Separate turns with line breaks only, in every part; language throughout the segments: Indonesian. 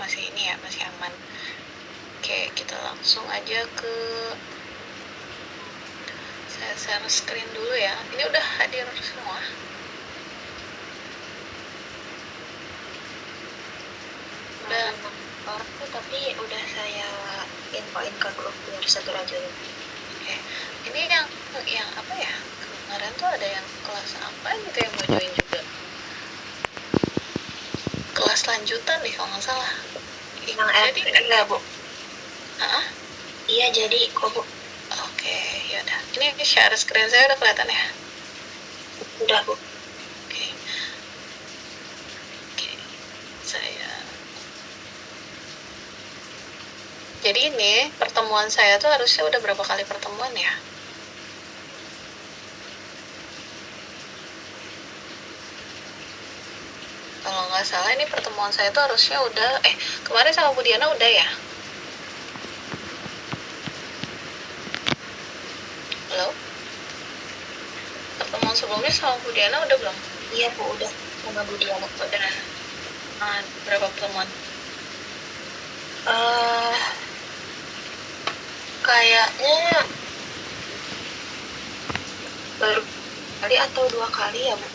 masih ini ya, masih aman. Oke, kita langsung aja ke saya share screen dulu ya. Ini udah hadir semua. Udah
orangnya, tapi udah saya infoin ke grup biar segera join.
Oke. Ini yang apa ya? Kemarin tuh ada yang kelas apa gitu yang mau join juga. Kelas lanjutan deh kalau nggak salah.
Yang
Jadi
enggak, Bu?
Iya, jadi kok, Bu. Oke, yaudah. Ini share screen saya udah kelihatan ya?
Udah, Bu.
Oke, saya. Jadi ini pertemuan saya tuh harusnya udah berapa kali pertemuan ya? Kalau nggak salah ini pertemuan saya tuh harusnya udah, kemarin sama Bu Diana udah ya? Halo? Pertemuan sebelumnya sama Bu Diana udah belum?
Iya, Bu, udah. Sama Bu Diana.
Udah. Berapa pertemuan?
Kayaknya baru kali atau 2 kali ya, Bu.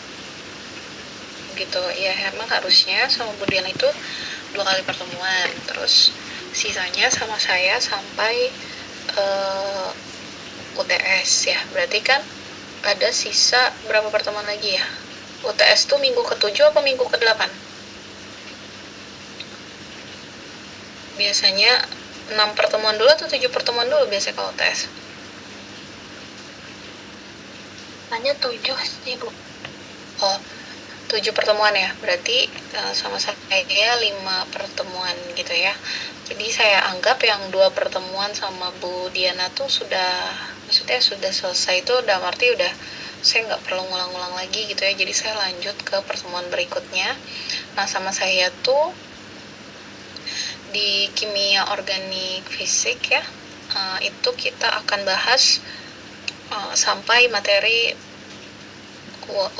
Gitu, ya emang harusnya sama Bu Diana itu 2 kali pertemuan. Terus sisanya sama saya sampai UTS ya. Berarti kan ada sisa berapa pertemuan lagi ya? UTS tuh minggu ke-7 apa minggu ke-8? Biasanya 6 pertemuan dulu atau 7 pertemuan dulu biasanya kalau UTS?
Hanya 7 sih, Bu.
Oh, 7 pertemuan ya. Berarti sama saya 5 pertemuan gitu ya. Jadi saya anggap yang 2 pertemuan sama Bu Diana tuh maksudnya sudah selesai, itu dalam arti udah saya nggak perlu ngulang-ngulang lagi gitu ya. Jadi saya lanjut ke pertemuan berikutnya. Nah, sama saya tuh di kimia organik fisik ya, itu kita akan bahas sampai materi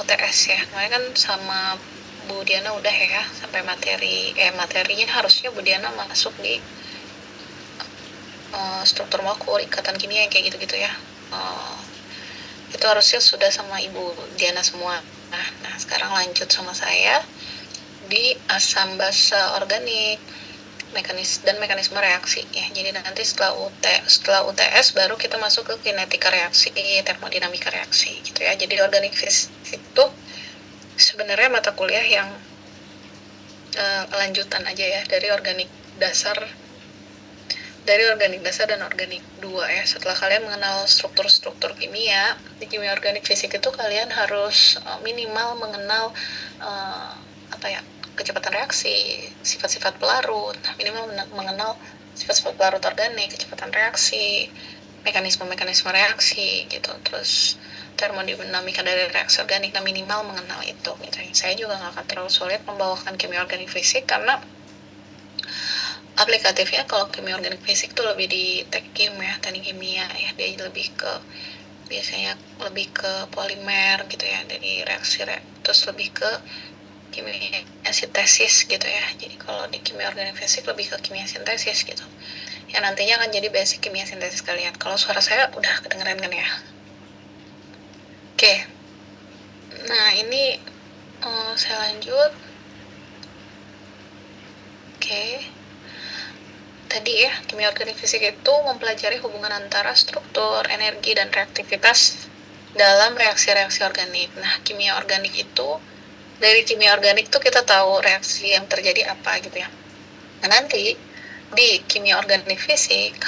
UTS ya. Kemarin kan sama Bu Diana udah ya sampai materinya harusnya Bu Diana masuk di struktur molekul, ikatan kimia yang kayak gitu-gitu ya. Itu harusnya sudah sama Ibu Diana semua. Nah sekarang lanjut sama saya di asam basa organik mekanisme reaksi ya. Jadi nanti setelah UTS baru kita masuk ke kinetika reaksi, termodinamika reaksi gitu ya. Jadi organik fisik itu sebenarnya mata kuliah yang lanjutan aja ya dari organik dasar dan organik 2 ya. Setelah kalian mengenal struktur-struktur kimia, di kimia organik fisik itu kalian harus minimal mengenal kecepatan reaksi, sifat-sifat pelarut, minimal mengenal sifat-sifat pelarut organik, kecepatan reaksi, mekanisme reaksi gitu. Terus termodinamika dari reaksi organik, minimal mengenal itu gitu. Saya juga nggak akan terlalu sulit membawakan kimia organik fisik karena aplikatifnya kalau kimia organik fisik tuh lebih di teknik kimia ya. Dia biasanya lebih ke polimer gitu ya, dari reaksi terus lebih ke kimia sintesis gitu ya. Jadi kalau di kimia organik fisik lebih ke kimia sintesis gitu. Yang nantinya akan jadi basic kimia sintesis kalian. Kalau suara saya udah kedengeran kan ya? Oke. Nah, ini saya lanjut. Oke. Tadi ya, kimia organik fisik itu mempelajari hubungan antara struktur, energi, dan reaktivitas dalam reaksi-reaksi organik. Nah, kimia organik itu dari kimia organik tuh kita tahu reaksi yang terjadi apa gitu ya. Nah, nanti di kimia organik fisik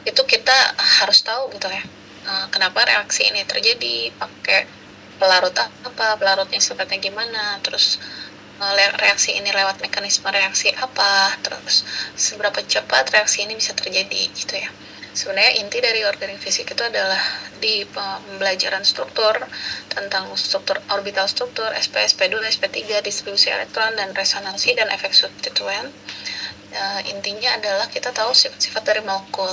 itu kita harus tahu gitu ya, kenapa reaksi ini terjadi, pakai pelarutnya sifatnya gimana, terus reaksi ini lewat mekanisme reaksi apa, terus seberapa cepat reaksi ini bisa terjadi gitu ya. Sebenarnya inti dari organik fisik itu adalah di pembelajaran struktur, tentang struktur, orbital struktur, sp, sp2, sp3, distribusi elektron, dan resonansi, dan efek substituen. Intinya adalah kita tahu sifat-sifat dari molekul.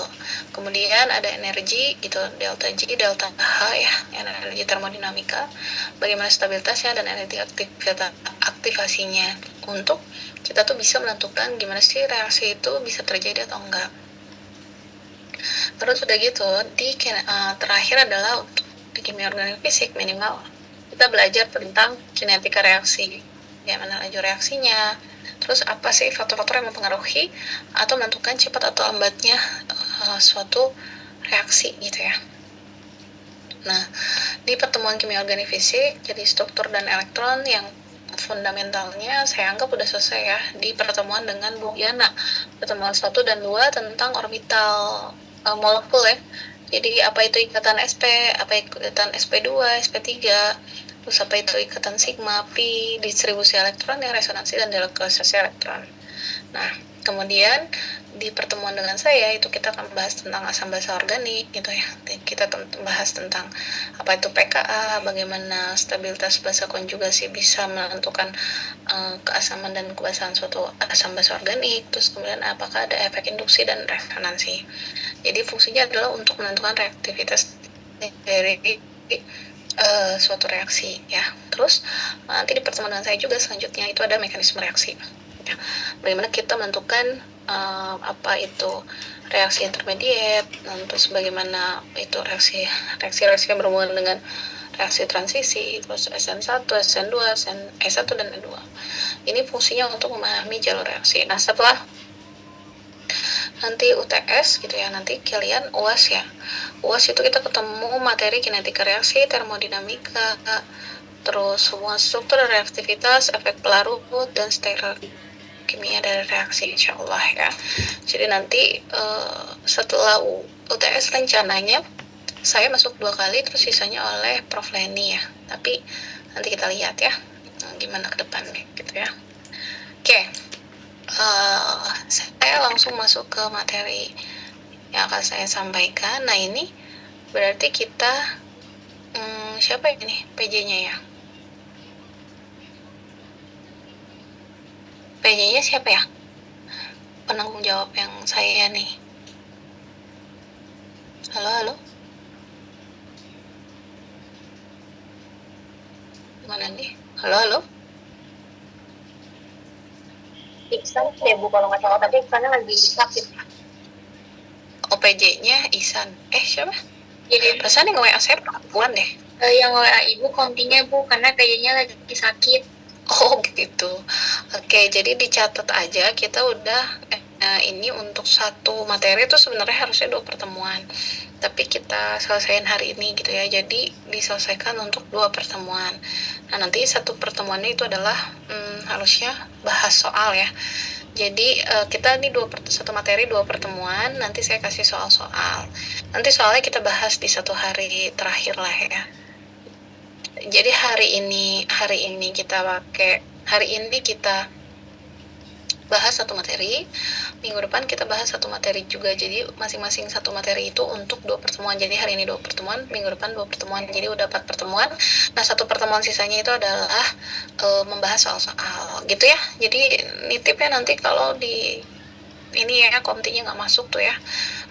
Kemudian ada energi gitu, delta G, delta H ya, energi termodinamika, bagaimana stabilitasnya, dan energi aktivasinya untuk kita tuh bisa menentukan gimana sih reaksi itu bisa terjadi atau enggak. Terus udah gitu terakhir adalah untuk di kimia organik fisik minimal kita belajar tentang kinetika reaksi, bagaimana laju reaksinya, terus apa sih faktor-faktor yang mempengaruhi atau menentukan cepat atau lambatnya suatu reaksi gitu ya. Nah, di pertemuan kimia organik fisik, jadi struktur dan elektron yang fundamentalnya saya anggap udah selesai ya di pertemuan dengan Bu Yana. Pertemuan 1 dan 2 tentang orbital molekul ya. Jadi apa itu ikatan sp, apa ikatan sp2, sp3, terus apa itu ikatan sigma, pi, distribusi elektron, yang resonansi dan delokalisasi elektron. Nah, kemudian di pertemuan dengan saya itu kita akan bahas tentang asam basa organik gitu ya. Kita bahas tentang apa itu pKa, bagaimana stabilitas basa konjugasi bisa menentukan keasaman dan kebasahan suatu asam basa organik. Terus kemudian apakah ada efek induksi dan resonansi. Jadi fungsinya adalah untuk menentukan reaktivitas dari suatu reaksi ya. Terus nanti di pertemuan dengan saya juga selanjutnya itu ada mekanisme reaksi. Ya. Bagaimana kita menentukan apa itu reaksi intermediate, terus bagaimana itu reaksi yang berhubungan dengan reaksi transisi, terus SN1, SN2, S1 dan N2. Ini fungsinya untuk memahami jalur reaksi. Nah, setelah nanti UTS gitu ya, nanti kalian UAS ya. UAS itu kita ketemu materi kinetika reaksi, termodinamika, terus hubungan struktur dan reaktivitas, efek pelarut, dan steril kimia dari reaksi insyaallah ya. Jadi nanti setelah UTS rencananya saya masuk 2 kali, terus sisanya oleh Prof. Leni ya. Tapi nanti kita lihat ya gimana ke depannya gitu ya. Oke. Saya langsung masuk ke materi yang akan saya sampaikan. Nah, ini berarti kita siapa ini PJ-nya ya? PJ-nya siapa ya? Penanggung jawab yang saya nih. Halo? Mana nih? Halo?
Iksan deh Bu kalau nggak salah, tapi Iksannya lagi sakit.
OPJ-nya Ihsan. Siapa?
Jadi
perasaan yang WA saya perempuan deh.
yang WA Ibu kontinya Bu, karena kayaknya lagi sakit.
Oh gitu. Oke, jadi dicatat aja kita udah ini untuk satu materi itu sebenarnya harusnya 2 pertemuan. Tapi kita selesaiin hari ini gitu ya. Jadi diselesaikan untuk 2 pertemuan. Nah, nanti satu pertemuannya itu adalah harusnya bahas soal ya. Jadi kita ini satu materi 2 pertemuan, nanti saya kasih soal-soal. Nanti soalnya kita bahas di satu hari terakhir lah ya. Jadi hari ini kita bahas satu materi, minggu depan kita bahas satu materi juga. Jadi masing-masing satu materi itu untuk 2 pertemuan. Jadi hari ini 2 pertemuan, minggu depan 2 pertemuan. Jadi udah 4 pertemuan. Nah, satu pertemuan sisanya itu adalah membahas soal-soal gitu ya. Jadi nitipnya nanti kalau di ini ya komtinya nggak masuk tuh ya,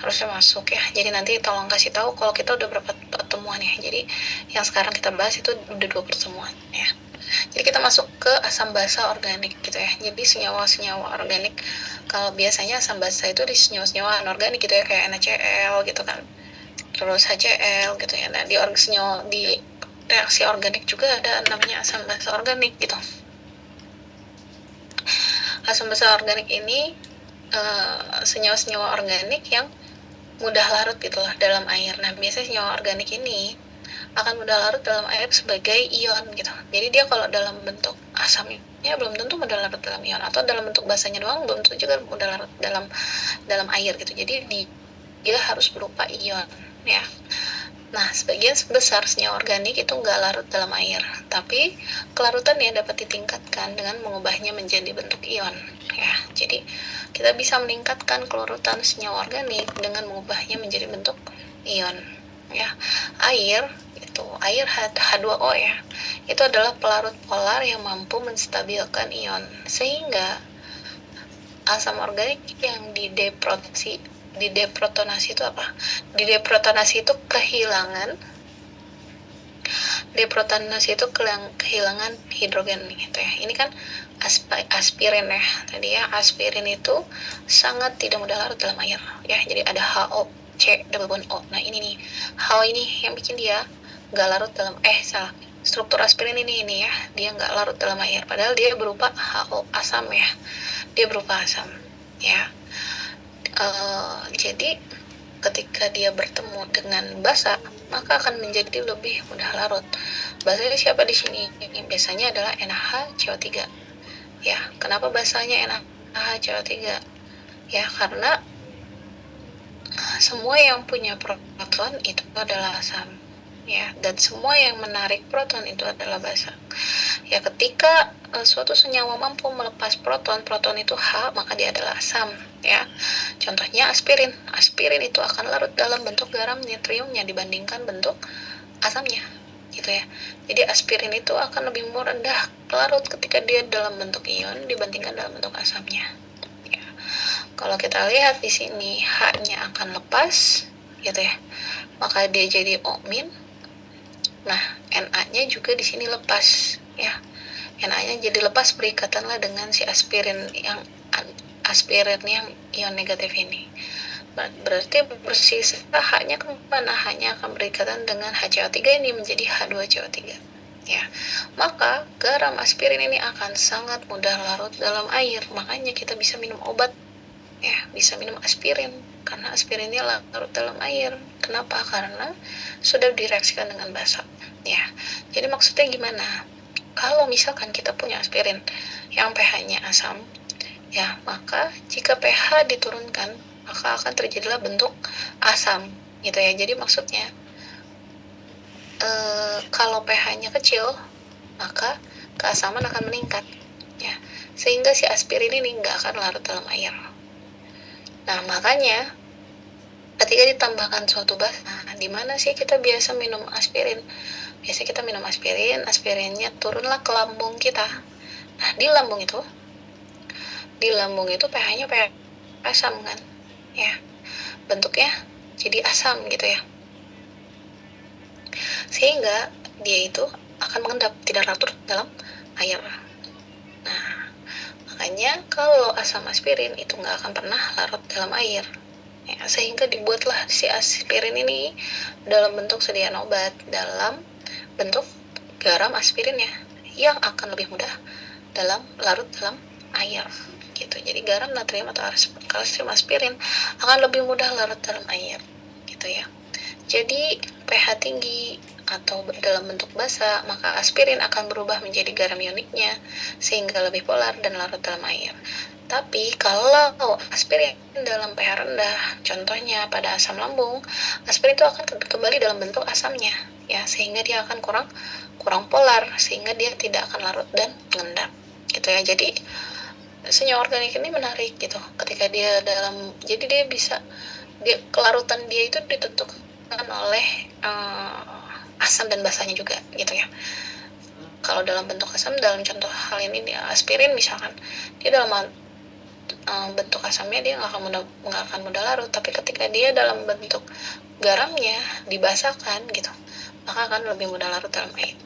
harusnya masuk ya. Jadi nanti tolong kasih tahu kalau kita udah berapa pertemuan ya. Jadi yang sekarang kita bahas itu udah 2 pertemuan ya. Jadi kita masuk ke asam basa organik gitu ya. Jadi senyawa-senyawa organik. Kalau biasanya asam basa itu di senyawa-senyawa anorganik gitu ya, kayak NaCl gitu kan. Terus HCl gitu ya. Nah, di reaksi organik juga ada namanya asam basa organik gitu. Asam basa organik ini senyawa-senyawa organik yang mudah larut gitulah dalam air. Nah, biasanya senyawa organik ini akan mudah larut dalam air sebagai ion gitu. Jadi dia kalau dalam bentuk asamnya belum tentu mudah larut dalam ion, atau dalam bentuk basanya doang belum tentu juga mudah larut dalam air gitu. Jadi dia harus berupa ion ya. Nah, sebagian besar senyawa organik itu nggak larut dalam air, tapi kelarutannya dapat ditingkatkan dengan mengubahnya menjadi bentuk ion ya. Jadi kita bisa meningkatkan kelarutan senyawa organik dengan mengubahnya menjadi bentuk ion ya. Air H2O ya, itu adalah pelarut polar yang mampu menstabilkan ion, sehingga asam organik yang dideprotonasi itu apa? Dideprotonasi itu kehilangan deprotonasi itu kehilangan hidrogen gitu ya. Ini kan aspirin ya. Tadi ya, aspirin itu sangat tidak mudah larut dalam air ya. Jadi ada HO, C double bond O. Nah, ini nih. HO ini yang bikin dia nggak larut dalam salah. Struktur aspirin ini ya, dia nggak larut dalam air. Padahal dia berupa HO asam ya. Dia berupa asam ya. Jadi ketika dia bertemu dengan basa, maka akan menjadi lebih mudah larut. Basanya siapa di sini? Biasanya adalah NaHCO3. Ya, kenapa basanya NaHCO3? Ya, karena semua yang punya proton itu adalah asam. Ya, dan semua yang menarik proton itu adalah basa. Ya, ketika suatu senyawa mampu melepas proton itu H, maka dia adalah asam ya. Contohnya aspirin. Aspirin itu akan larut dalam bentuk garam natriumnya dibandingkan bentuk asamnya gitu ya. Jadi aspirin itu akan lebih rendah larut ketika dia dalam bentuk ion dibandingkan dalam bentuk asamnya. Ya. Kalau kita lihat di sini H-nya akan lepas gitu ya. Maka dia jadi O-. Nah, Na-nya juga di sini lepas ya. Na-nya jadi lepas berikatanlah dengan si aspirin yang ion negatif ini. Berarti bersisa H-nya kemana? H-nya akan berikatan dengan HCO3 ini menjadi H2CO3 ya. Maka garam aspirin ini akan sangat mudah larut dalam air. Makanya kita bisa minum obat ya, bisa minum aspirin karena aspirinnya larut dalam air. Kenapa? Karena sudah direaksikan dengan basa ya. Jadi maksudnya gimana? Kalau misalkan kita punya aspirin yang pH-nya asam ya, maka jika pH diturunkan maka akan terjadilah bentuk asam gitu ya. Jadi maksudnya kalau pH-nya kecil maka keasaman akan meningkat ya, sehingga si aspirin ini nggak akan larut dalam air. Nah, makanya ketika ditambahkan suatu basa, di mana sih kita biasa minum aspirin? Biasa kita minum aspirinnya turunlah ke lambung kita. Nah, di lambung itu pH-nya pH asam kan ya, bentuknya jadi asam gitu ya, sehingga dia itu akan mengendap, tidak larut dalam air. Nah, makanya kalau asam aspirin itu nggak akan pernah larut dalam air ya, sehingga dibuatlah si aspirin ini dalam bentuk sediaan obat, dalam bentuk garam aspirin ya, yang akan lebih mudah larut dalam air gitu. Jadi garam natrium atau kalsium aspirin akan lebih mudah larut dalam air gitu ya. Jadi pH tinggi atau dalam bentuk basa, maka aspirin akan berubah menjadi garam ioniknya sehingga lebih polar dan larut dalam air. Tapi kalau aspirin dalam pH rendah, contohnya pada asam lambung, aspirin itu akan kembali dalam bentuk asamnya ya, sehingga dia akan kurang polar, sehingga dia tidak akan larut dan mengendap gitu ya. Jadi senyawa organik ini menarik gitu, ketika dia jadi dia bisa, kelarutan dia itu ditentukan oleh asam dan basanya juga gitu ya. Kalau dalam bentuk asam, dalam contoh hal ini aspirin misalkan, dia dalam bentuk asamnya dia nggak akan mudah larut, tapi ketika dia dalam bentuk garamnya dibasahkan gitu, maka akan lebih mudah larut dalam air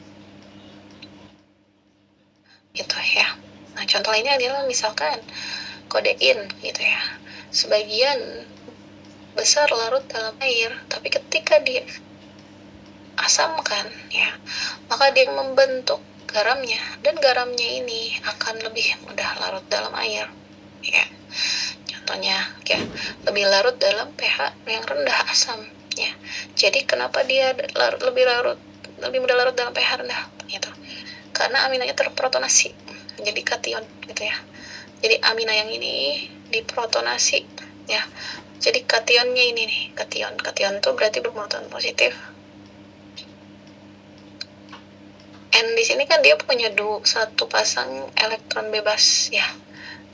gitu ya. Nah, contoh lainnya adalah misalkan kodein gitu ya. Sebagian besar larut dalam air, tapi ketika dia asamkan ya, maka dia membentuk garamnya, dan garamnya ini akan lebih mudah larut dalam air ya. Contohnya ya, lebih larut dalam pH yang rendah asam ya. Jadi kenapa dia lebih mudah larut dalam pH rendah gitu? Karena aminanya terprotonasi jadi kation gitu ya. Jadi amina yang ini diprotonasi ya. Jadi kationnya ini nih, kation itu berarti bermuatan positif. N di sini kan dia punya satu pasang elektron bebas ya.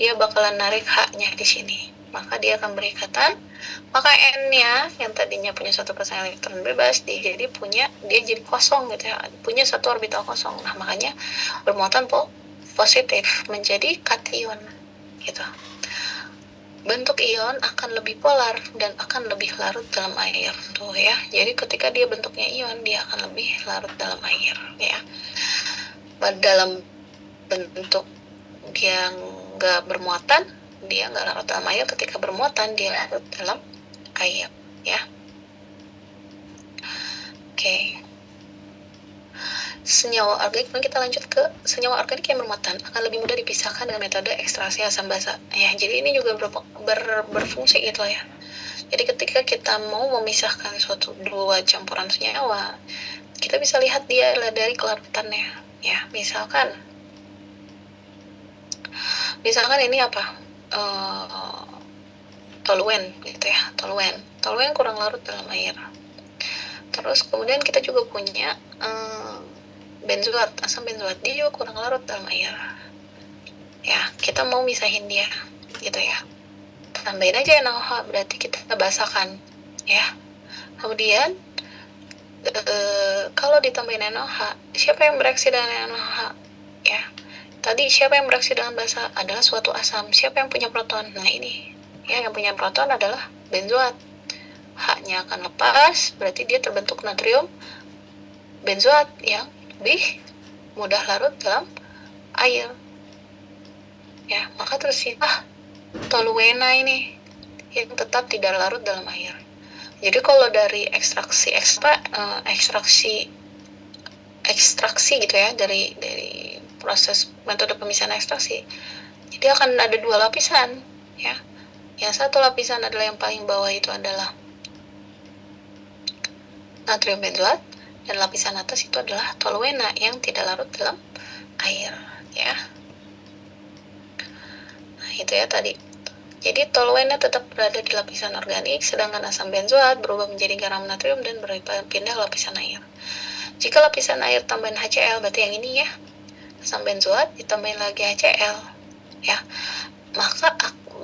Dia bakalan narik H-nya di sini. Maka dia akan berikatan. Maka N-nya yang tadinya punya satu pasang elektron bebas, dia jadi kosong gitu ya. Punya satu orbital kosong. Nah, makanya bermuatan positif menjadi kation gitu. bentuk ion akan lebih polar dan akan lebih larut dalam air tuh ya. Jadi ketika dia bentuknya ion, dia akan lebih larut dalam air ya. Dalam bentuk dia nggak bermuatan, dia nggak larut dalam air. Ketika bermuatan, dia larut dalam air ya. Oke. Senyawa organik, kita lanjut ke senyawa organik yang bermuatan akan lebih mudah dipisahkan dengan metode ekstraksi asam basa ya. Jadi ini juga berfungsi gitu ya. Jadi ketika kita mau memisahkan suatu dua campuran senyawa, kita bisa lihat dia dari kelarutannya ya. Misalkan ini apa, toluen gitu ya. Toluen kurang larut dalam air. Terus kemudian kita juga punya benzoat, asam benzoat, dia juga kurang larut dalam air ya. Kita mau misahin dia gitu ya, tambahin aja NaOH, berarti kita basahkan ya. Kemudian kalau ditambahin NaOH, siapa yang bereaksi dengan NaOH ya? Tadi siapa yang bereaksi dengan basa? Adalah suatu asam. Siapa yang punya proton? Nah ini ya, yang punya proton adalah benzoat. H-nya akan lepas, berarti dia terbentuk natrium benzoat yang lebih mudah larut dalam air ya. Maka tersisa toluena ini yang tetap tidak larut dalam air. Jadi kalau dari ekstraksi gitu ya, dari proses metode pemisahan ekstraksi, jadi akan ada dua lapisan ya. Yang satu lapisan adalah yang paling bawah, itu adalah natrium benzoat, dan lapisan atas itu adalah toluena yang tidak larut dalam air ya. Nah itu ya tadi. Jadi toluena tetap berada di lapisan organik, sedangkan asam benzoat berubah menjadi garam natrium dan berpindah ke lapisan air. Jika lapisan air tambahin HCl, berarti yang ini ya, asam benzoat ditambahin lagi HCl ya, maka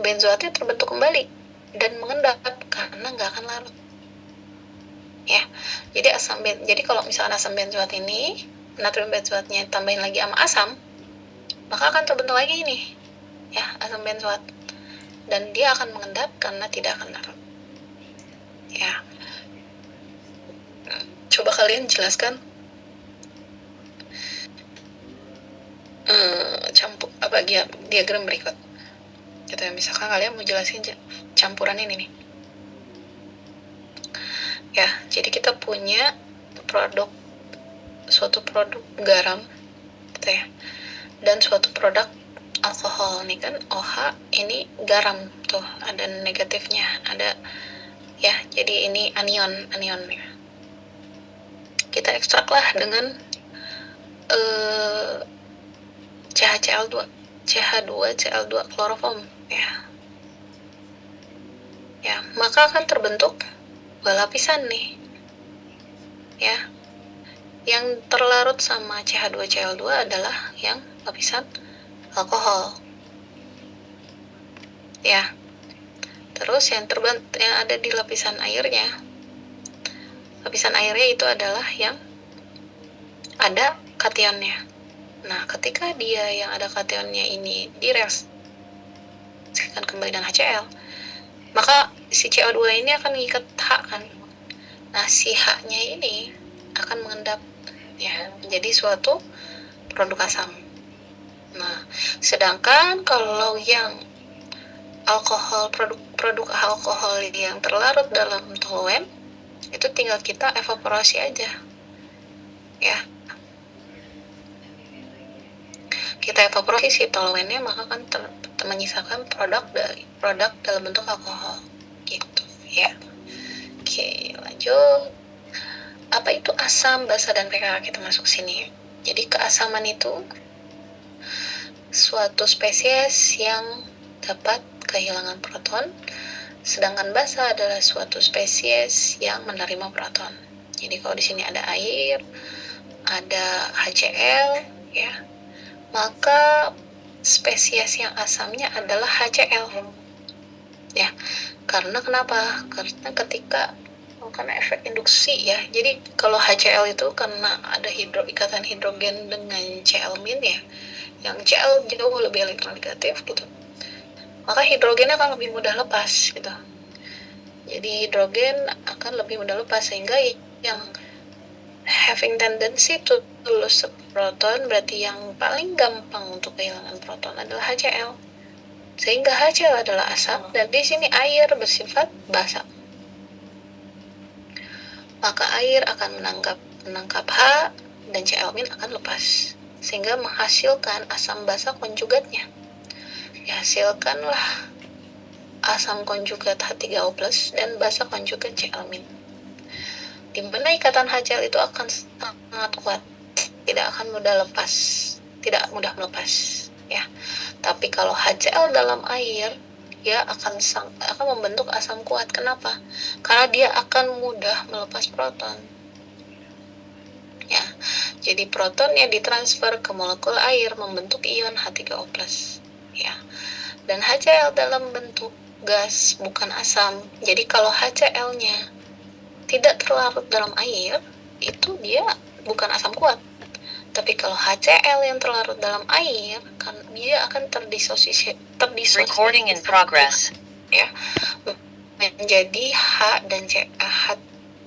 benzoatnya terbentuk kembali dan mengendap karena nggak akan larut ya. Jadi kalau misalkan asam benzoat ini, natrium benzoatnya tambahin lagi sama asam, maka akan terbentuk lagi ini ya, asam benzoat, dan dia akan mengendap karena tidak akan larut ya. Coba kalian jelaskan diagram berikut gitu ya. Misalkan kalian mau jelasin campuran ini nih ya. Jadi kita punya suatu produk garam gitu ya, dan suatu produk alkohol. Nih kan OH, ini garam tuh, ada negatifnya, ada ya. Jadi ini anion ya. Kita ekstraklah dengan CH2Cl2 kloroform ya, maka akan terbentuk dua lapisan nih ya. Yang terlarut sama CH2Cl2 adalah yang lapisan alkohol ya. Terus yang ada di lapisan airnya itu adalah yang ada kationnya. Nah ketika dia yang ada kationnya ini direaksikan kembali dengan HCl, maka si CO2 ini akan mengikat H kan. Nah si H-nya ini akan mengendap ya menjadi suatu produk asam. Nah sedangkan kalau yang alkohol, produk alkohol yang terlarut dalam toluen, itu tinggal kita evaporasi aja ya. Kita evaporasi si toluennya, maka akan menyisakan produk dalam bentuk alkohol gitu ya. Oke, lanjut. Apa itu asam, basa, dan pKa? Kita masuk sini. Jadi keasaman itu suatu spesies yang dapat kehilangan proton, sedangkan basa adalah suatu spesies yang menerima proton. Jadi kalau di sini ada air, ada HCl ya, maka spesies yang asamnya adalah HCl ya. Karena kenapa? Karena karena efek induksi ya. Jadi kalau HCl itu karena ada ikatan hidrogen dengan Cl- ya, yang Cl jauh lebih elektronegatif gitu. maka hidrogen akan lebih mudah lepas gitu. Jadi hidrogen akan lebih mudah lepas, sehingga yang having tendency to lose a proton, berarti yang paling gampang untuk kehilangan proton adalah HCl. Sehingga HCl adalah asam dan di sini air bersifat basa. Maka air akan menangkap H dan Cl- akan lepas, sehingga menghasilkan asam basa konjugatnya. Dihasilkanlah asam konjugat H3O+ dan basa konjugat Cl-. Di mana ikatan HCl itu akan sangat kuat, tidak akan mudah lepas, tidak mudah melepas, ya. Tapi kalau HCl dalam air, dia akan membentuk asam kuat. Kenapa? Karena dia akan mudah melepas proton. Ya, jadi protonnya ditransfer ke molekul air membentuk ion H3O+. Ya, dan HCl dalam bentuk gas, bukan asam. Jadi kalau HCl-nya tidak terlarut dalam air, itu dia bukan asam kuat. Tapi kalau HCl yang terlarut dalam air, kan dia akan terdisosiasi.
Recording in progress.
Ya, menjadi H dan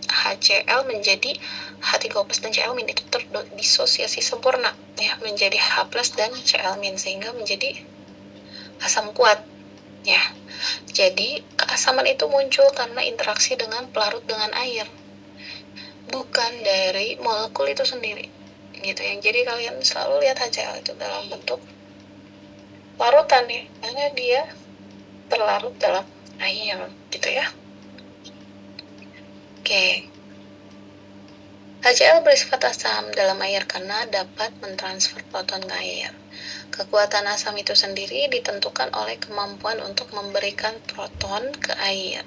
HCl menjadi H3O+ dan Cl- itu terdisosiasi sempurna, ya, menjadi H+ dan Cl-, sehingga menjadi asam kuat, ya. Jadi keasaman itu muncul karena interaksi dengan pelarut dengan air, bukan dari molekul itu sendiri, gitu ya. Jadi kalian selalu lihat HCl itu dalam bentuk larutan, ya, karena dia terlarut dalam air, gitu ya. Oke. HCl bersifat asam dalam air karena dapat mentransfer proton ke air. Kekuatan asam itu sendiri ditentukan oleh kemampuan untuk memberikan proton ke air.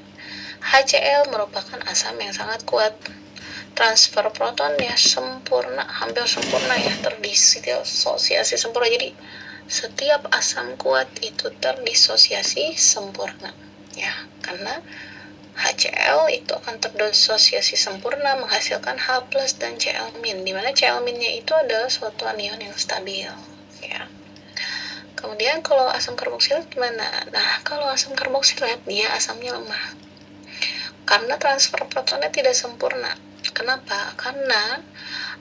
HCl merupakan asam yang sangat kuat. Transfer protonnya sempurna, hampir sempurna, ya, terdisosiasi sempurna. Jadi setiap asam kuat itu terdisosiasi sempurna, ya, karena HCl itu akan terdisosiasi sempurna menghasilkan H+ dan Cl-, di mana Cl-nya itu adalah suatu anion yang stabil, ya. Kemudian kalau asam karboksilat gimana? Nah, kalau asam karboksilat dia asamnya lemah karena transfer protonnya tidak sempurna. Kenapa? Karena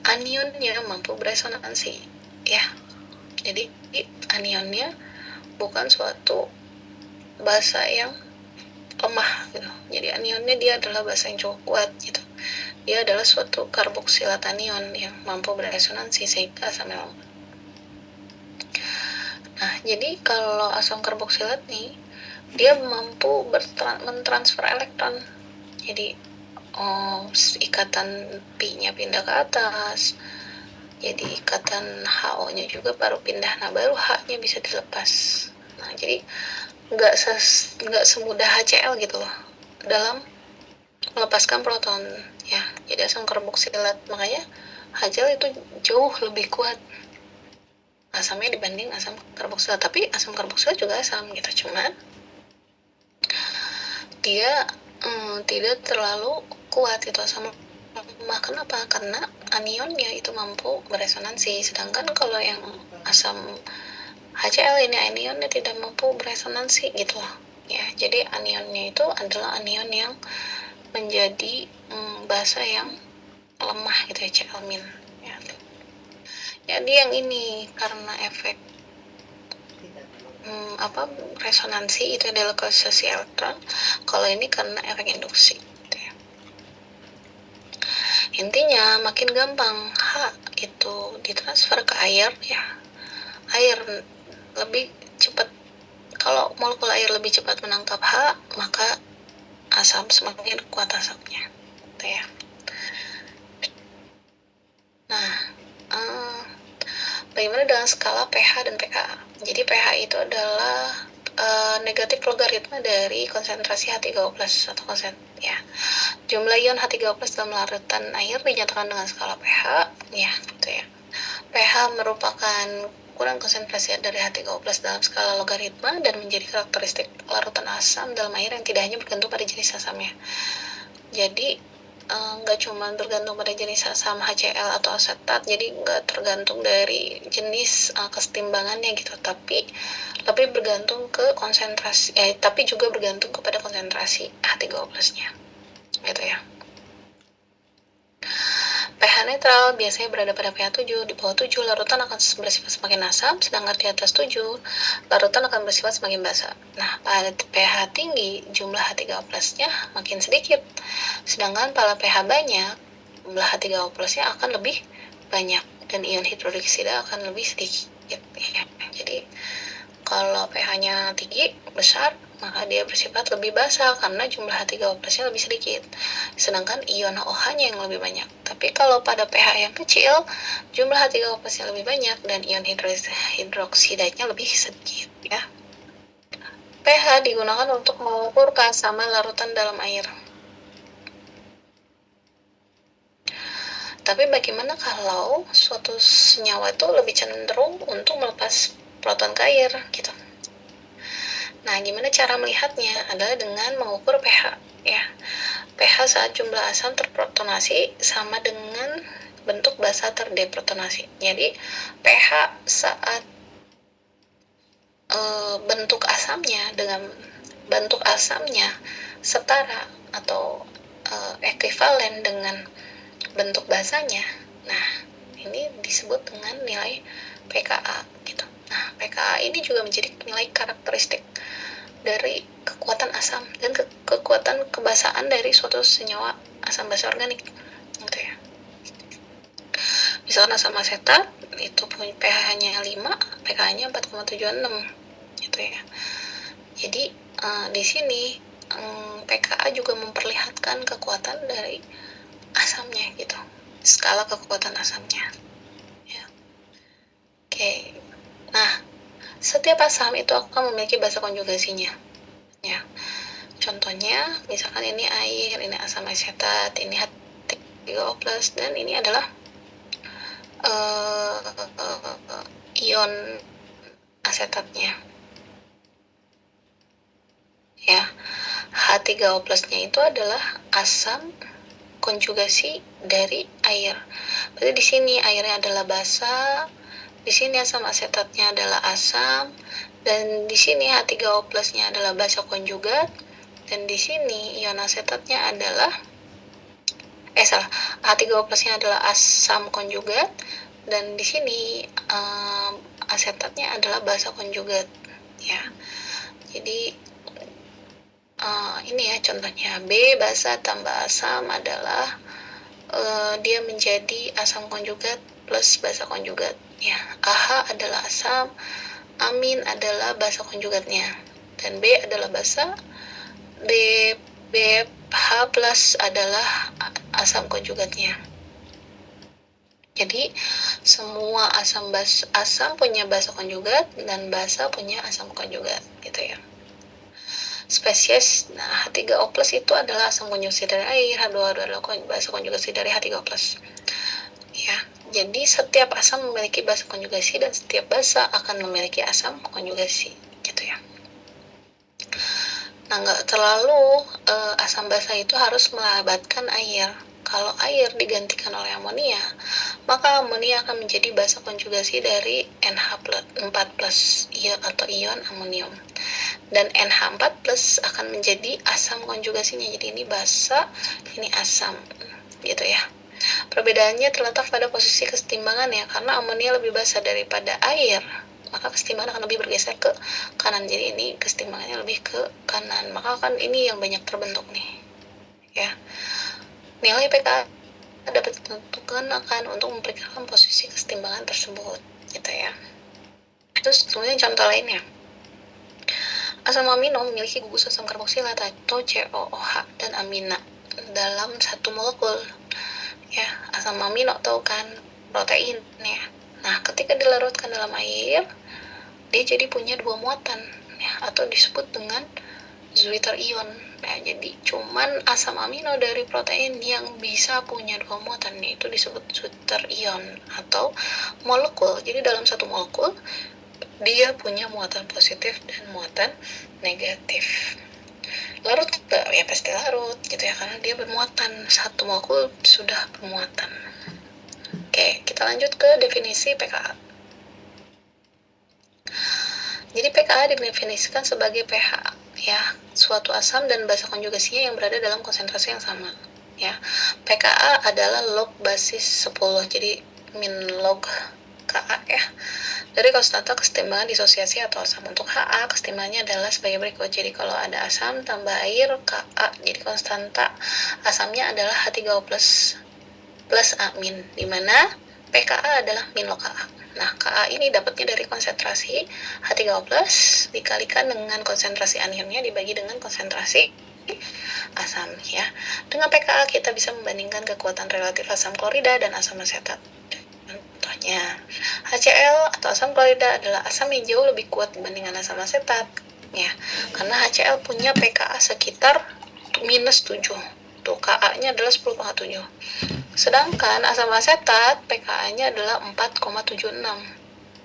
anionnya mampu beresonansi, ya. Jadi anionnya bukan suatu basa yang lemah gitu. Jadi anionnya dia adalah basa yang cukup kuat gitu. Dia adalah suatu karboksilat anion yang mampu beresonansi sehingga asamnya lemah. Nah, jadi kalau asam karboksilat nih, dia mampu mentransfer elektron. Jadi ikatan pi-nya pindah ke atas. Jadi ikatan HO-nya juga baru pindah. Nah, baru H-nya bisa dilepas. Nah, jadi nggak semudah HCl gitu loh dalam melepaskan proton, ya. Jadi asam karboksilat, makanya HCl itu jauh lebih kuat asamnya dibanding asam karboksilat. Tapi asam karboksilat juga asam gitu, cuman dia tidak terlalu kuat itu asam lemah. Kenapa? Karena anionnya itu mampu beresonansi, sedangkan kalau yang asam HCl ini anionnya tidak mampu beresonansi gitu loh, ya. Jadi anionnya itu adalah anion yang menjadi basa yang lemah gitu ya, Cl-, ya. Jadi yang ini karena efek resonansi itu adalah lokalisasi elektron, kalau ini karena efek induksi gitu ya. Intinya makin gampang H itu ditransfer ke air, ya. Air lebih cepat, kalau molekul air lebih cepat menangkap H, maka asam semakin kuat asamnya, gitu ya. Nah, bagaimana dengan skala pH dan pKa? Jadi pH itu adalah negatif logaritma dari konsentrasi H3O+ atau ya. Jumlah ion H3O+ dalam larutan air dinyatakan dengan skala pH, ya, gitu ya. pH merupakan kurang konsentrasi dari H3O+ dalam skala logaritma dan menjadi karakteristik larutan asam dalam air yang tidak hanya bergantung pada jenis asamnya. Jadi nggak cuma bergantung pada jenis asam HCl atau asetat, jadi nggak tergantung dari jenis kesetimbangannya gitu, tapi lebih bergantung ke konsentrasi, tapi juga bergantung kepada konsentrasi H3O+-nya gitu ya. pH netral biasanya berada pada pH 7. Di bawah 7, larutan akan bersifat semakin asam, sedangkan di atas 7, larutan akan bersifat semakin basa. Nah, pada pH tinggi, jumlah H3O+-nya makin sedikit, sedangkan pada pH banyak, jumlah H3O+-nya akan lebih banyak, dan ion hidroksida akan lebih sedikit. Ya. Jadi, kalau pH-nya tinggi, besar, maka dia bersifat lebih basa karena jumlah H3O+-nya lebih sedikit, sedangkan ion OH-nya yang lebih banyak. Tapi kalau pada pH yang kecil, jumlah H3O+-nya lebih banyak dan ion hidroksidanya lebih sedikit ya. pH digunakan untuk mengukur keasaman larutan dalam air. Tapi bagaimana kalau suatu senyawa itu lebih cenderung untuk melepas proton ke air gitu? Nah, gimana cara melihatnya? Adalah dengan mengukur pH ya. pH saat jumlah asam terprotonasi sama dengan bentuk basa terdeprotonasi. Jadi, pH saat bentuk asamnya dengan bentuk asamnya setara atau ekuivalen dengan bentuk basanya. Nah, ini disebut dengan nilai pKa gitu. Nah, pKa ini juga menjadi nilai karakteristik dari kekuatan asam dan kekuatan kebasaan dari suatu senyawa asam basa organik gitu ya. Misalkan asam asetat itu punya pH-nya 5, pKa-nya 4,76 gitu ya. Jadi di sini pKa juga memperlihatkan kekuatan dari asamnya gitu, skala kekuatan asamnya ya. Oke. Nah, setiap asam itu akan memiliki basa konjugasinya ya. Contohnya misalkan ini air, ini asam asetat, ini H3O+, dan ini adalah ion asetatnya ya. H3O+-nya itu adalah asam konjugasi dari air. Berarti di sini airnya adalah basa, di sini asam asetatnya adalah asam, dan di sini H3O+-nya adalah basa konjugat, dan di sini ion asetatnya adalah H3O+-nya adalah asam konjugat, dan di sini asetatnya adalah basa konjugat ya. Jadi ini ya contohnya, B basa tambah asam adalah dia menjadi asam konjugat plus basa konjugat ya. AH adalah asam, amin adalah basa konjugatnya, dan B adalah basa, BH plus adalah asam konjugatnya. Jadi semua asam punya basa konjugat dan basa punya asam konjugat gitu ya. Spesies, nah H3O+ itu adalah asam konjugasi dari air, H2O adalah basa konjugasi dari H3O+. Ya, jadi setiap asam memiliki basa konjugasi dan setiap basa akan memiliki asam konjugasi gitu ya. Nah, nggak terlalu asam basa itu harus melibatkan air. Kalau air digantikan oleh amonia, maka amonia akan menjadi basa konjugasi dari NH4+ atau ion amonium. Dan NH4+ akan menjadi asam konjugasinya. Jadi ini basa, ini asam gitu ya. Perbedaannya terletak pada posisi kesetimbangan ya, karena amonia lebih basa daripada air, maka kesetimbangan akan lebih bergeser ke kanan. Jadi ini kesetimbangannya lebih ke kanan, maka kan ini yang banyak terbentuk nih ya. Nilai pKa dapat ditentukan untuk memperkirakan posisi kesetimbangan tersebut gitu ya. Terus kemudian contoh lainnya, asam amino memiliki gugus asam karboksilat atau COOH dan amina dalam satu molekul ya. Asam amino tahu kan, protein ya. Nah, ketika dilarutkan dalam air, dia jadi punya dua muatan ya, atau disebut dengan Zwitter ion. Nah, jadi cuman asam amino dari protein yang bisa punya dua muatan, yaitu disebut Zwitter ion atau molekul. Jadi dalam satu molekul dia punya muatan positif dan muatan negatif. Larut nggak? Ya pasti larut gitu ya, karena dia bermuatan, satu molekul sudah bermuatan. Oke, kita lanjut ke definisi pKa. Jadi pKa didefinisikan sebagai pH ya, suatu asam dan basa konjugasinya yang berada dalam konsentrasi yang sama ya. pKa adalah log basis 10, jadi min log Ka ya, dari konstanta kesetimbangan disosiasi atau asam. Untuk Ha, kesetimbangannya adalah sebagai berikut. Jadi kalau ada asam tambah air Ka, jadi konstanta asamnya adalah H3O plus A min, di mana pKa adalah min log Ka. Nah, Ka ini dapatnya dari konsentrasi H3O plus dikalikan dengan konsentrasi anionnya dibagi dengan konsentrasi asam ya. Dengan pKa kita bisa membandingkan kekuatan relatif asam klorida dan asam asetat. Contohnya, HCl atau asam klorida adalah asam yang jauh lebih kuat dibandingkan asam asetat ya. Karena HCl punya pKa sekitar minus 7. Tuh, Ka-nya adalah 10,7. Sedangkan asam asetat pKa-nya adalah 4,76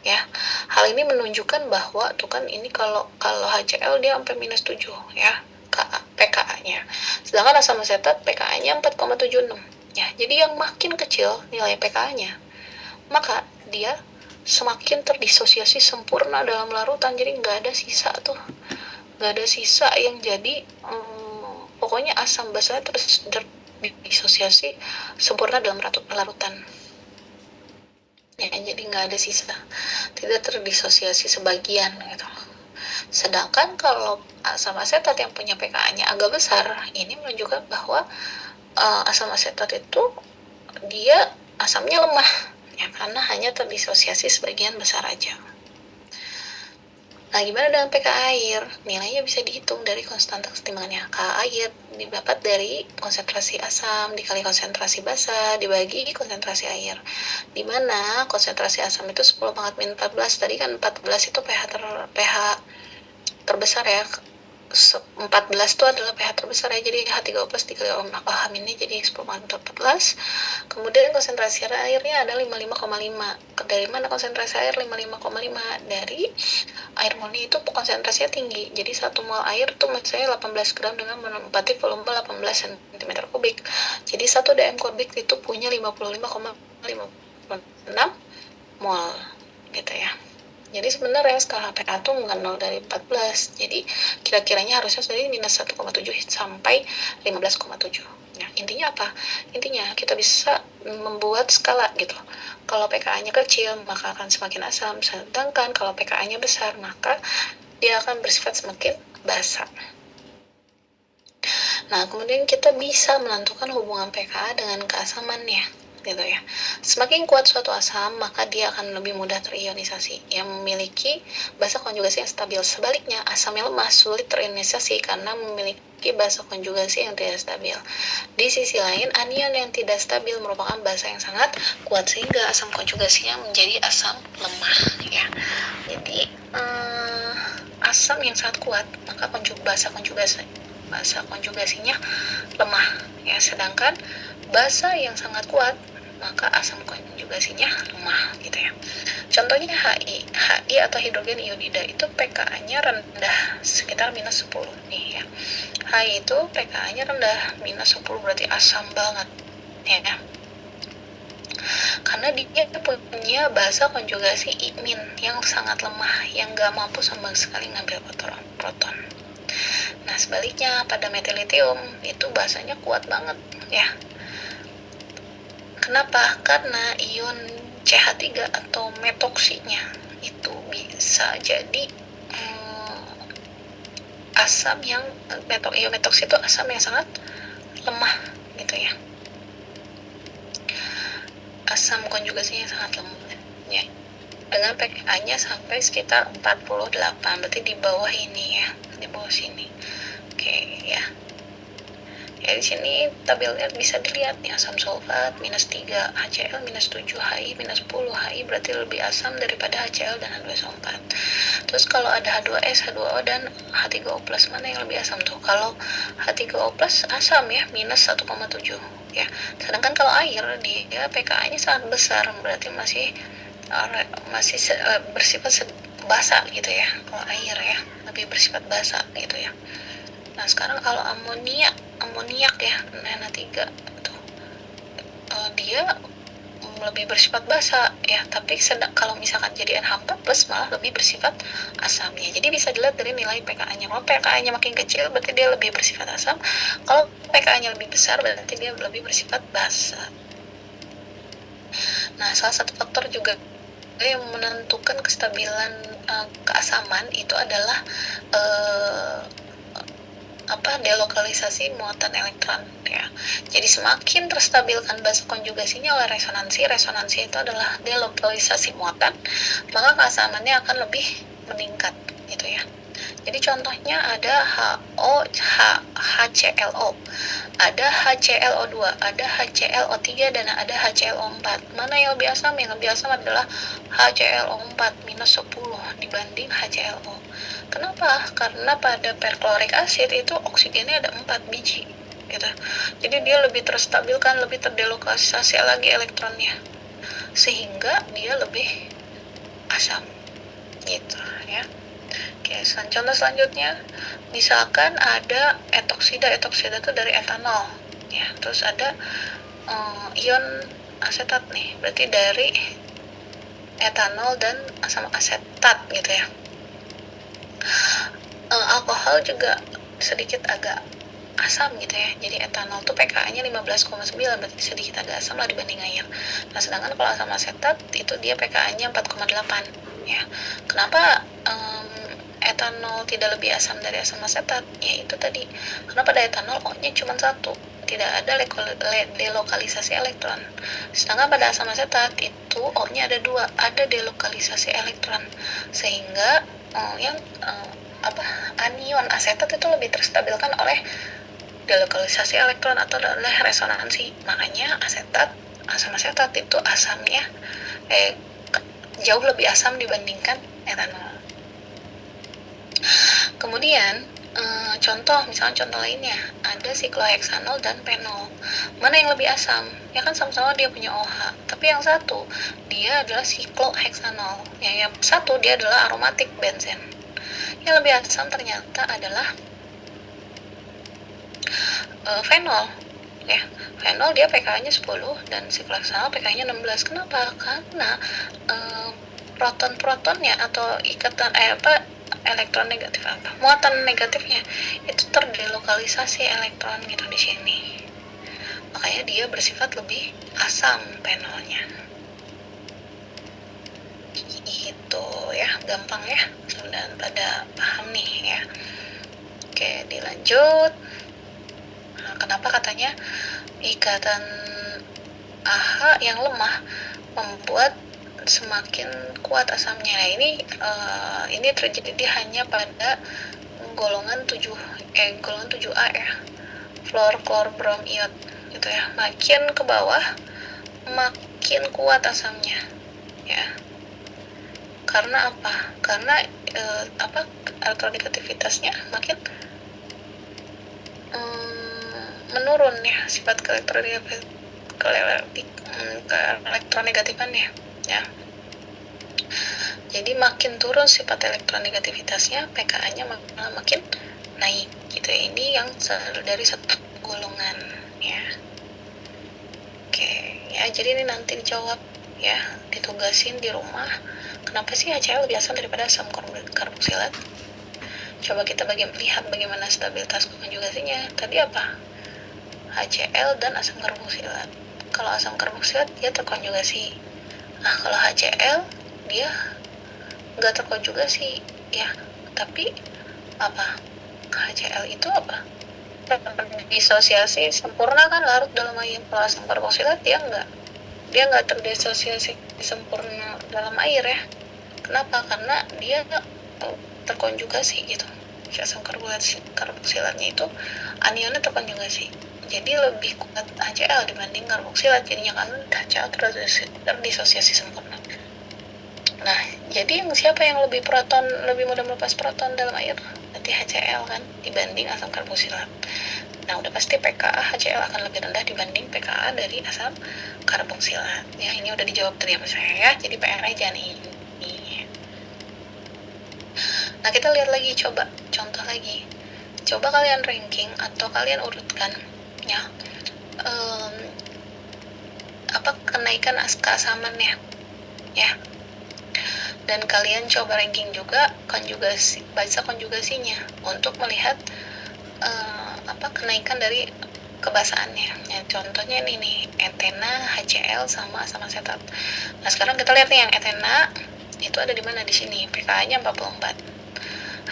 ya. Hal ini menunjukkan bahwa tuh kan ini kalau HCl dia sampai minus 7 ya pKa-nya. Sedangkan asam asetat pKa-nya 4,76 ya. Jadi yang makin kecil nilai pKa-nya, maka dia semakin terdisosiasi sempurna dalam larutan. Jadi nggak ada sisa tuh, nggak ada sisa yang jadi pokoknya asam basanya terdisosiasi sempurna dalam larutan ya, jadi nggak ada sisa, tidak terdisosiasi sebagian gitu. Sedangkan kalau asam asetat yang punya pKa-nya agak besar, ini menunjukkan bahwa asam asetat itu dia asamnya lemah ya, karena hanya terdisosiasi sebagian besar aja. Nah, gimana dengan pKa air? Nilainya bisa dihitung dari konstanta kesetimbangannya. Ka air didapat dari konsentrasi asam dikali konsentrasi basa dibagi konsentrasi air. Di mana konsentrasi asam itu 10 pangkat min 14. Tadi kan 14 itu pH terbesar ya. 14 itu adalah pH terbesar ya, jadi H3O plus dikali pH ini jadi 10 pangkat 14. Kemudian konsentrasi airnya ada 55,5. Dari mana konsentrasi air 55,5? Dari air murni itu konsentrasinya tinggi, jadi 1 mol air itu misalnya 18 gram dengan menempati volume 18 cm kubik. Jadi 1 dm kubik itu punya 55,56 mol gitu ya. Jadi sebenarnya skala pH itu nggak 0 dari 14, jadi kira-kiranya harusnya dari minus 1,7 sampai 15,7. Nah, intinya apa? Intinya kita bisa membuat skala gitu. Kalau pKa-nya kecil, maka akan semakin asam. Sedangkan kalau pKa-nya besar, maka dia akan bersifat semakin basa. Nah, kemudian kita bisa menentukan hubungan pKa dengan keasamannya gitu ya. Semakin kuat suatu asam, maka dia akan lebih mudah terionisasi, yang memiliki basa konjugasi yang stabil. Sebaliknya, asam yang lemah sulit terionisasi karena memiliki basa konjugasi yang tidak stabil. Di sisi lain, anion yang tidak stabil merupakan basa yang sangat kuat sehingga asam konjugasinya menjadi asam lemah ya. Jadi asam yang sangat kuat, maka basa konjugasinya lemah ya. Sedangkan basa yang sangat kuat, maka asam konjugasinya lemah gitu ya. Contohnya Hi atau hidrogen iodida itu pKa-nya rendah sekitar minus 10 nih ya. Hi itu pKa-nya rendah minus 10, berarti asam banget ya. Karena dia punya basa konjugasi imin yang sangat lemah, yang gak mampu sama sekali ngambil proton. Nah, sebaliknya pada metilitium itu basanya kuat banget ya. Kenapa? Karena ion CH3 atau metoksinya itu bisa jadi asam yang ion metoksi itu asam yang sangat lemah gitu ya. Asam konjugasinya sangat lemah ya. Dengan pKa-nya sampai sekitar 48, berarti di bawah ini ya, di bawah sini. Oke ya. Ya, di sini tabelnya bisa dilihat nih, asam sulfat minus 3, HCl minus 7, Hi minus 10. Hi berarti lebih asam daripada HCl dan H2SO4. Terus kalau ada H2S, H2O dan H3O plus, mana yang lebih asam tuh? Kalau H3O plus asam ya, minus 1,7 ya. Sedangkan kalau air dia pKa-nya sangat besar, berarti masih bersifat basa gitu ya. Kalau air ya lebih bersifat basa gitu ya. Nah, sekarang kalau amoniak ya, NH3 tuh dia lebih bersifat basa ya, tapi kalau misalkan jadi NH4 plus malah lebih bersifat asamnya. Jadi bisa dilihat dari nilai pKa-nya. Kalau pKa-nya makin kecil berarti dia lebih bersifat asam, kalau pKa-nya lebih besar berarti dia lebih bersifat basa. Nah, salah satu faktor juga yang menentukan kestabilan keasaman itu adalah delokalisasi muatan elektron ya. Jadi semakin terstabilkan basa konjugasinya oleh resonansi itu adalah delokalisasi muatan, maka keasamannya akan lebih meningkat gitu ya. Jadi contohnya ada HClO, ada HClO2, ada HClO3, dan ada HClO4. Mana yang lebih asam? Yang lebih asam adalah HClO4 minus 10 dibanding HClO. Kenapa? Karena pada perklorik asid itu oksigennya ada 4 biji gitu. Jadi dia lebih terstabilkan, lebih terdelokalisasi lagi elektronnya, sehingga dia lebih asam gitu ya. Oke, contoh selanjutnya, misalkan ada etoksida itu dari etanol ya, terus ada ion asetat nih, berarti dari etanol dan asam asetat gitu ya. Alkohol juga sedikit agak asam gitu ya, jadi etanol tuh pKa-nya 15,9, berarti sedikit agak asam lah dibanding air. Nah, sedangkan kalau asam asetat itu dia pKa-nya 4,8 ya. Kenapa etanol tidak lebih asam dari asam asetat? Ya itu tadi, karena pada etanol O-nya cuma satu, tidak ada delokalisasi elektron. Sedangkan pada asam asetat itu O-nya ada dua, ada delokalisasi elektron, sehingga anion asetat itu lebih terstabilkan oleh delokalisasi elektron atau oleh resonansi. Makanya asam asetat itu asamnya jauh lebih asam dibandingkan etanol. Kemudian misalnya contoh lainnya ada sikloheksanol dan penol. Mana yang lebih asam? Ya kan sama-sama dia punya OH, tapi yang satu dia adalah sikloheksanol, yang satu dia adalah aromatik benzen. Yang lebih asam ternyata adalah fenol ya. Fenol dia pKa-nya 10 dan sikloheksanol pKa-nya 16. Kenapa? Karena proton-protonnya atau ikatan elektron negatif muatan negatifnya itu terdelokalisasi elektron gitu di sini, makanya dia bersifat lebih asam fenolnya gitu ya. Gampang ya, mudah-mudahan pada paham nih ya. Oke, dilanjut. Nah, kenapa katanya ikatan AH yang lemah membuat semakin kuat asamnya? Nah, ini terjadi hanya pada golongan 7A ya, fluor klor brom iod gitu ya. Makin ke bawah makin kuat asamnya ya. Karena apa? Karena elektronegativitasnya makin menurun ya, sifat elektronegatifannya ya. Jadi makin turun sifat elektronegativitasnya, pKa-nya malah makin naik gitu ya. Ini yang dari satu golongan ya. Oke ya, jadi ini nanti dijawab ya, ditugasin di rumah. Kenapa sih HCl lebih asam daripada asam karboksilat? Coba kita lihat bagaimana stabilitas konjugasinya. Tadi apa? HCl dan asam karboksilat. Kalau asam karboksilat dia terkonjugasi. Nah, kalau HCl dia nggak terkonjugasi ya, tapi apa? HCl itu apa? Disosiasi sempurna kan, larut dalam air. Kalau asam karboksilat dia nggak terdisosiasi sempurna dalam air ya. Kenapa? Karena dia terkonjugasi gitu. Asam karboksilatnya itu anionnya terkonjugasi, jadi lebih kuat HCl dibanding karboksilat, jadinya kan HCl terdisosiasi sempurna. Nah, jadi siapa yang lebih mudah melepas proton dalam air? Berarti HCl kan, dibanding asam karboksilat. Nah, udah pasti pKa HCl akan lebih rendah dibanding pKa dari asam karboksilat. Ya, ini udah dijawab tadi sama saya ya. Jadi PR aja nih. Nah, kita lihat lagi, coba contoh lagi. coba kalian ranking atau kalian urutkan ya, apa kenaikan keasamannya ya, dan kalian coba ranking juga konjugasi, baca konjugasinya untuk melihat apa kenaikan dari kebasaannya ya. Contohnya ini nih, etena, HCl sama asam asetat. Nah sekarang kita lihat nih yang etena itu ada di mana, di sini pKa-nya 44,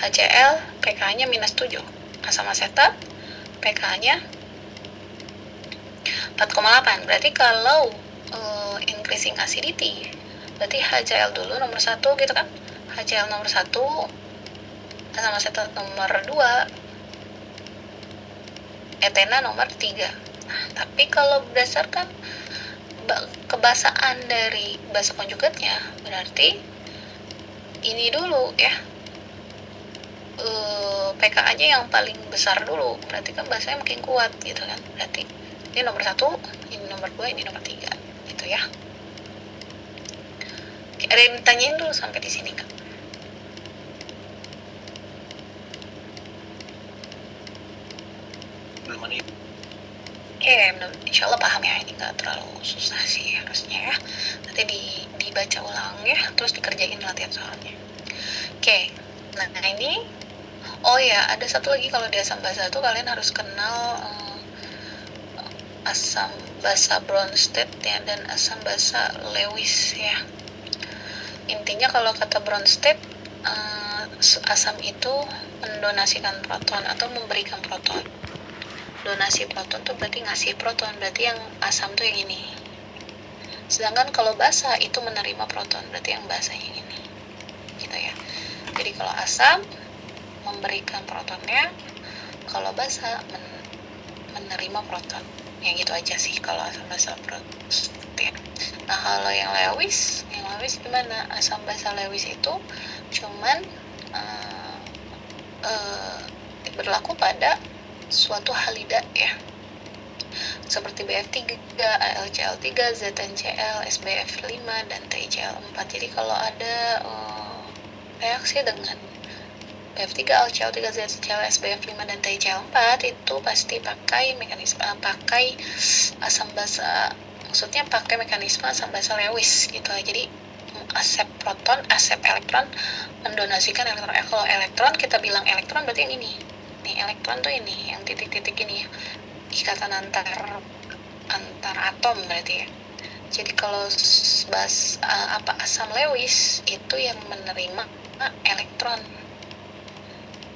HCl pKa-nya -7, asam asetat pKa-nya 4,8. Berarti kalau increasing acidity berarti HCl dulu nomor 1 gitu kan, HCl nomor 1, asam asetat nomor 2, etena nomor 3. Nah, tapi kalau berdasarkan kebasaan dari basa konjugatnya berarti ini dulu ya, pKa-nya yang paling besar dulu, berarti kan basanya makin kuat gitu kan. Berarti ini nomor 1, ini nomor 2, ini nomor 3 gitu ya. Oke, ada yang ditanyain dulu sampai di sini Kak?
Belum ada.
Oke, insya Allah paham ya, ini nggak terlalu susah sih harusnya ya. Nanti dibaca ulang ya, terus dikerjain latihan soalnya. Oke, nah ini, oh ya ada satu lagi, kalau di asam basa itu kalian harus kenal asam basa Bronsted ya, dan asam basa Lewis ya. Intinya kalau kata Bronsted, asam itu mendonasikan proton atau memberikan proton. Donasi proton tuh berarti ngasih proton, berarti yang asam tuh yang ini. Sedangkan kalau basa itu menerima proton, berarti yang basa yang ini gitu ya. Jadi kalau asam memberikan protonnya, kalau basa menerima proton. Yang gitu aja sih kalau asam basa Bronsted. Nah kalau yang Lewis gimana? Asam basa Lewis itu cuman berlaku pada suatu halida ya, seperti BF3, AlCl3, ZnCl, SbF5, dan TiCl4. Jadi kalau ada reaksi dengan BF3, AlCl3, ZnCl, SbF5, dan TiCl4 itu pasti pakai mekanisme asam basa, maksudnya pakai mekanisme asam basa Lewis gitu. Jadi asep proton, asep elektron mendonasikan elektron. Kalau elektron kita bilang elektron berarti yang ini. Nih elektron tuh ini, yang titik-titik ini ya. Ikatan antar atom berarti ya. Jadi kalau asam Lewis itu yang menerima elektron.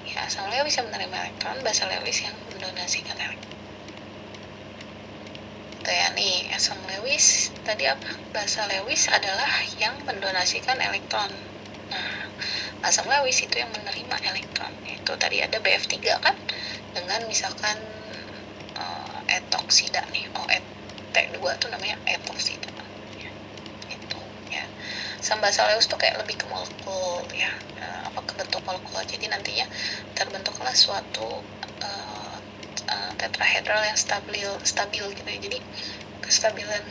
Ya, asam Lewis yang menerima elektron, basa Lewis yang mendonasikan elektron. Tuh ya nih, asam Lewis tadi apa? Basa Lewis adalah yang mendonasikan elektron. Nah, asam Lewis itu yang menerima elektron. Itu tadi ada BF3 kan, dengan misalkan etoksida nih. T2 tuh namanya etoksida. Itu ya. Asam basa Lewis tuh kayak lebih ke molekul ya, ke bentuk molekul. Jadi nantinya terbentuklah suatu tetrahedral yang stabil gitu ya. Jadi kestabilan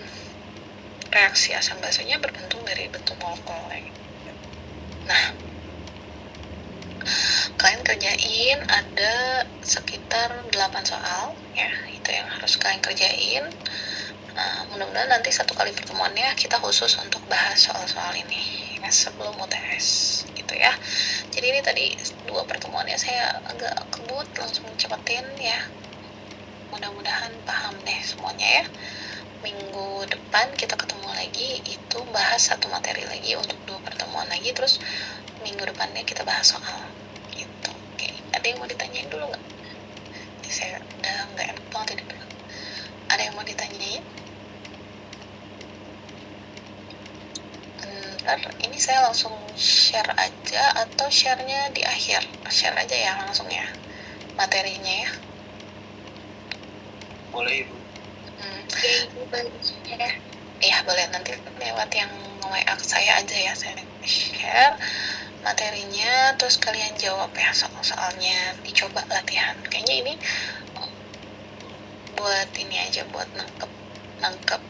reaksi asam basanya bergantung dari bentuk molekul. Nah, kalian kerjain ada sekitar 8 soal ya, itu yang harus kalian kerjain. Mudah-mudahan nanti satu kali pertemuannya kita khusus untuk bahas soal-soal ini ya, sebelum UTS gitu ya. Jadi ini tadi 2 pertemuannya saya agak kebut, langsung cepetin ya. Mudah-mudahan paham deh semuanya ya. Minggu depan kita ketemu lagi, itu bahas satu materi lagi untuk 2 pertemuan lagi, terus minggu depannya kita bahas soal gitu. Oke, ada yang mau ditanyain dulu nggak? Saya udah nggak enak banget ini. Ada yang mau ditanyain? Ntar ini saya langsung share aja atau share-nya di akhir? Share aja ya langsung ya materinya ya.
Boleh Ibu.
Ibu baginya.
Iya boleh, nanti lewat yang WA saya aja ya, saya share materinya, terus kalian jawab ya soal-soalnya, dicoba latihan. Kayaknya ini buat ini aja, buat nangkep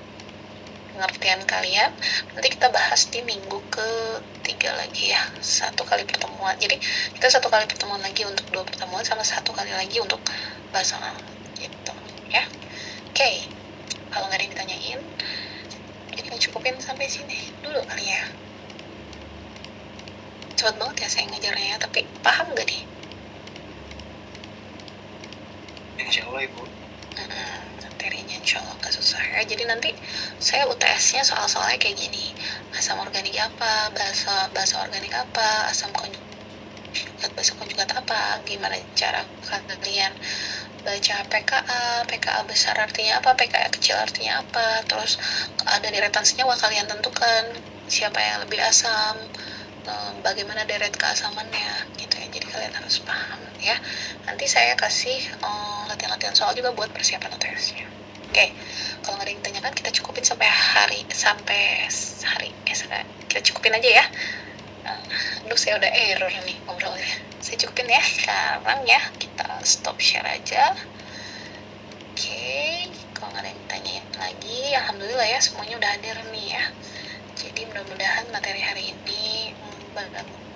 pengertian kalian. Nanti kita bahas di minggu ke-3 lagi ya, 1 kali pertemuan. Jadi kita 1 kali pertemuan lagi untuk 2 pertemuan sama 1 kali lagi untuk bahasa gitu ya. Oke, kalau nggak ada yang ditanyain, jadi kita cukupin sampai sini dulu kali ya. Cepet banget ya saya ngajarnya ya, tapi paham gak nih?
Insya Allah Ibu.
Materinya insya Allah gak susah ya. Jadi nanti saya UTS-nya soal-soalnya kayak gini. Asam organik apa, bahasa organik apa, asam konjugat, bahasa konjugat apa, gimana cara kalian baca PKA besar artinya apa, PKA kecil artinya apa, terus ada deretan senyawa kalian tentukan siapa yang lebih asam, bagaimana deret keasamannya gitu ya. Jadi kalian harus paham ya. Nanti saya kasih latihan-latihan soal juga buat persiapan UTS-nya. Oke, kalau nggak ada yang ditanyakan kita cukupin sampai hari kita cukupin aja ya. Aduh, saya udah error nih ngobrolnya. Saya cukupin ya sekarang ya, kita stop share aja. Oke, kalau nggak ada yang ditanyain lagi, alhamdulillah ya semuanya udah hadir nih ya. Jadi mudah-mudahan materi hari ini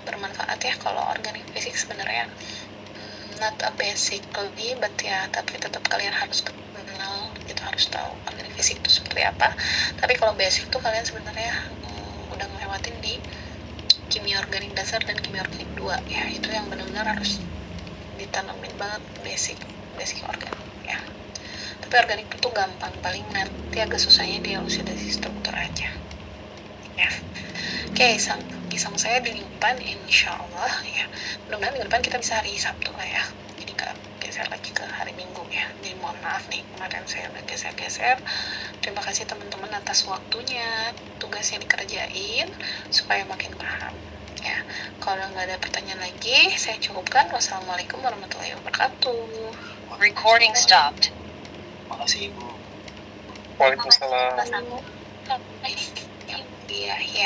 bermanfaat ya. Kalau organik fisik sebenarnya not a basic but ya, tapi tetap kalian harus kenal, kita harus tahu organik fisik itu seperti apa. Tapi kalau basic tuh kalian sebenarnya udah ngelewatin di kimia organik dasar dan kimia organik 2 ya. Itu yang benar-benar harus ditanamin banget, basic organik ya. Tapi organik itu gampang, paling nanti agak susahnya di elusidasi struktur aja ya. Oke, sama saya di minggu depan insya Allah ya. Mudah-mudahan minggu depan kita bisa hari Sabtu lah ya, jadi gak geser lagi ke hari Minggu ya. Jadi mohon maaf nih kemarin saya udah geser-geser. Terima kasih teman-teman atas waktunya, tugasnya dikerjain supaya makin paham ya. Kalau nggak ada pertanyaan lagi, saya cukupkan. Wassalamualaikum warahmatullahi wabarakatuh.
Recording stopped.
Makasih Ibu.
Waalaikumsalam.
Sama.
Iya ya.